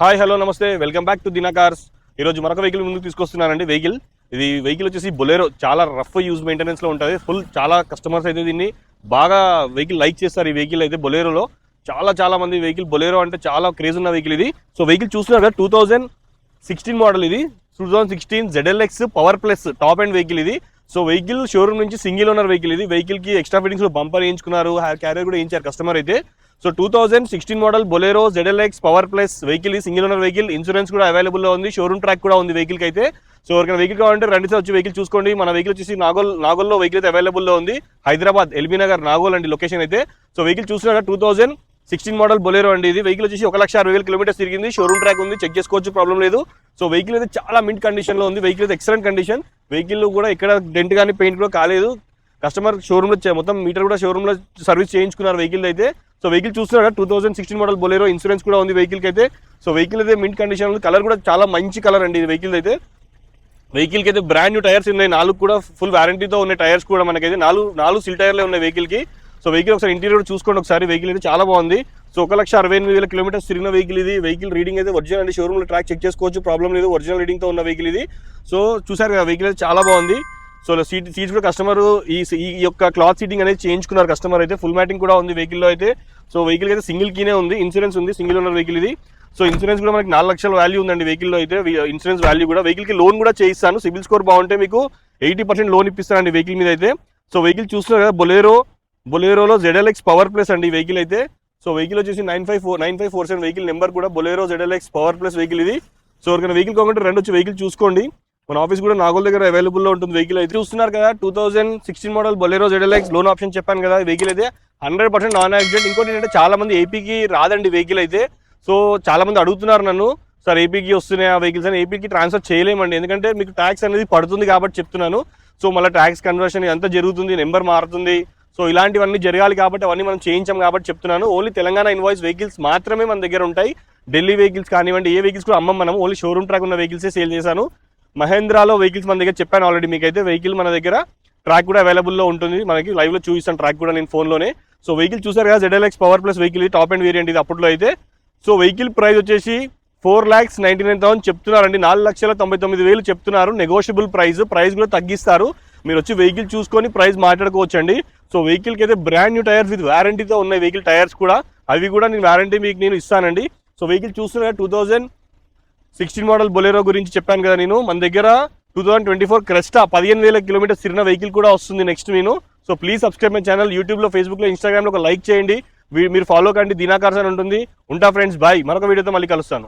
Hi hello నమస్తే welcome back to దినా cars. ఈరోజు మరొక వెహికల్ ముందుకు తీసుకొస్తున్నానండి. వెహికల్ వచ్చేసి బొలెరో. చాలా రఫ్ యూజ్ మెయింటెనెన్స్ లో ఉంటుంది. చాలా కస్టమర్స్ అయితే దీన్ని బాగా వెహికల్ లైక్ చేస్తారు. ఈ వెహికల్ అయితే బొలెరోలో చాలా మంది వెహికల్ బొలెరో అంటే చాలా క్రేజ్ ఉన్న వెహికల్ ఇది. సో వెహికల్ చూస్తున్నారు కదా, 2016 మోడల్ ఇది. 2016 ZLX power plus top and vehicle ఇది. సో వెహికల్ షోరూమ్ నుంచి సింగిల్ ఓనర్ వెహికల్ ఇది. వెహికల్ కి ఎక్స్ట్రా ఫిట్టింగ్స్ లో బంపర్ వేయించుకున్నారు, క్యారియర్ కూడా వేయించారు కస్టమర్ అయితే. So 2016 model Bolero ZLX power plus vehicle, single owner vehicle, insurance కూడా అవైలబుల్ లో ఉంది, షోరూమ్ ట్రాక్ కూడా ఉంది వెహికల్ కి అయితే. సో ఎవరికైనా వెహికల్ కావాలంటే రండి సార్, వచ్చి వెహికల్ చూసుకోండి. మన వెహికల్ వచ్చేసి నాగోల్లో వెహికల్ అయితే అవైలబుల్ లో ఉంది. హైదరాబాద్ ఎల్బీ నగర్ నాగోల్ అండి లొకేషన్ అయితే. సో వెహికల్ చూస్తున్నా 2016 మోడల్ బొలెరో అండి ఇది. వెహికల్ వచ్చేసి 1,60,000 కిలోమీటర్స్ తిరిగింది. షోరూమ్ ట్రాక్ ఉంది, చెక్ చేసుకోవచ్చు, ప్రాబ్లం లేదు. సో వెహికల్ అయితే చాలా మింట్ కండిషన్ లో ఉంది. వెహికల్ అయితే ఎక్సలెంట్ కండిషన్. వెహికల్ కూడా ఇక్కడ డెంట్ కానీ పెయింట్ కూడా కాలేదు. కస్టమర్ షోరూమ్ లో మొత్తం మీటర్ కూడా షోరూమ్ లో సర్వీస్ చేయించుకున్నారు వెహికల్ అయితే. సో వెహికల్ చూస్తున్నారు 2016 మోడల్ బొలెరో, ఇన్సూరెన్స్ కూడా ఉంది వెహికల్ కి అయితే. సో వెహికల్ అయితే మింట్ కండిషన్ ఉంది. కలర్ కూడా చాలా మంచి కలర్ అండి ఇది వెహికల్ అయితే. వెహికల్ కి అయితే బ్రాండ్ న్యూ టైర్స్ ఉన్నాయి, 4 కూడా ఫుల్ వారంటీతో ఉన్నాయి టైర్స్ కూడా. మనకైతే నాలుగు సిల్ టైర్లే ఉన్నాయి వెహికల్ కి. సో వెహికల్ ఒకసారి ఇంటీరియర్ కూడా చూసుకోండి ఒకసారి. వెహికల్ అయితే చాలా బాగుంది. సో 1,68,000 కిలోమీటర్స్ తిరిగిన వెహికల్ ఇది. వెహికల్ రీడింగ్ అయితే ఒరిజినల్ అండి, షోరూమ్ లో ట్రాక్ చెక్ చేసుకోవచ్చు, ప్రాబ్లం లేదు, ఒరిజినల్ రీడింగ్ తో ఉన్న వెహికల్ ఇది. సో చూసారు కదా, వెహికల్ అయితే చాలా బాగుంది. సో సీట్స్ కూడా కస్టమర్ ఈ యొక్క క్లాత్ సీటింగ్ అనేది చేయించుకున్నారు కస్టమర్ అయితే. ఫుల్ మ్యాటింగ్ కూడా ఉంది వెహికల్ లో అయితే. సో వెహికల్ అయితే సింగిల్ కీనే ఉంది, ఇన్సూరెన్స్ ఉంది, సింగిల్ ఓనర్ వెహికల్ ఇది. సో ఇన్సూరెన్స్ కూడా మనకి 4 లక్షల వాల్యూ ఉందండి వెహికల్ లో అయితే. ఇన్సూరెన్స్ వాల్యూ కూడా, వెహికల్ కి లోన్ కూడా చేయిస్తాను. సిబిల్ స్కోర్ బాగుంటే మీకు 80% లోన్ ఇప్పిస్తానండి వెహికల్ మీద అయితే. సో వెహికల్ చూస్తున్నారు కదా, బొలెరోలో ZLX పవర్ ప్లస్ అండి వెహికల్ అయితే. సో వెహికల్ వచ్చేసి 9547 వెహికల్ నెంబర్ కూడా, Bolero ZLX power plus vehicle ఇది. సో ఎవరికైనా వెహికల్ కావాలంటే రెండు వచ్చి వెహికల్ చూసుకోండి. మన ఆఫీస్ కూడా నాగోల్ దగ్గర అవైలబుల్ లో ఉంటుంది వెహికల్ అయితే. చూస్తున్నారు కదా, 2016 model Bolero ZLX loan option చెప్పాను కదా, వెహికల్ అయితే 100% నాన్ యాక్సిడెంట్. ఇంకోటి ఏంటంటే చాలా మంది ఏపీకి రాదండి వెహికల్ అయితే. సో చాలా మంది అడుగుతున్నారు నన్ను, సార్ ఏపీకి వస్తున్నాయి ఆ వెహికల్స్ అని. ఏపీకి ట్రాన్స్ఫర్ చేయలేమండి, ఎందుకంటే మీకు ట్యాక్స్ అనేది పడుతుంది కాబట్టి చెప్తున్నాను. సో మళ్ళీ ట్యాక్స్ కన్వర్షన్ అంతా జరుగుతుంది, నెంబర్ మారుతుంది. సో ఇలాంటివన్నీ జరగాలి కాబట్టి అవన్నీ మనం చేయించాం కాబట్టి చెప్తున్నాను. ఓన్లీ తెలంగాణ ఇన్వాయిస్ వెహికల్స్ మాత్రమే మన దగ్గర ఉంటాయి. ఢిల్లీ వెహికల్స్ కానివ్వండి, ఏ వెహికల్స్ కూడా అమ్మం మనం. ఓన్లీ షోరూమ్ ట్రాక్ ఉన్న వెహికల్సే సేల్ చేశాను. మహేంద్రాలో వెహికల్స్ మన దగ్గర చెప్పాను ఆల్రెడీ మీకైతే. వెహికల్ మన దగ్గర ట్రాక్ కూడా అవైలబుల్ లో ఉంటుంది, మనకి లైవ్ లో చూపిస్తాను ట్రాక్ కూడా నేను ఫోన్లోనే. సో వెహికల్ చూసారు కదా, ZLX పవర్ ప్లస్ వెహికల్ ఇది, టాప్ అండ్ వేరియంట్ ఇది అప్పట్లో అయితే. సో వెహికల్ ప్రైస్ వచ్చేసి 4,99,000 చెప్తున్నారండి. 4,99,000 చెప్తున్నారు. నెగోషియబుల్ ప్రైస్ కూడా తగ్గిస్తారు. మీరు వచ్చి వెహికల్ చూసుకొని ప్రైస్ మాట్లాడుకోవచ్చు అండి. సో వెహికల్ కి అయితే బ్రాండ్ న్యూ టైర్స్ విత్ వారంటీతో ఉన్నాయి వెహికల్ టైర్స్ కూడా. అవి కూడా నేను వారంటీ మీకు నేను ఇస్తానండి. సో వెహికల్ చూస్తున్నా 2016 మోడల్ బొలెరో గురించి చెప్పాను కదా నేను. మన దగ్గర 2024 క్రెస్టా 15,000 కిలోమీటర్స్ తిరిగిన వెహికల్ కూడా వస్తుంది నెక్స్ట్ నేను. So please subscribe my channel. YouTube లో, ఫేస్బుక్ లో, ఇన్స్టాగ్రామ్ లో ఒక లైక్ చేయండి. మీరు ఫాలో కండి, దినా కార్స్ అని ఉంటుంది. ఉంటా ఫ్రెండ్స్, బాయ్. మరొక వీడియోతో మళ్ళీ కలుస్తాను.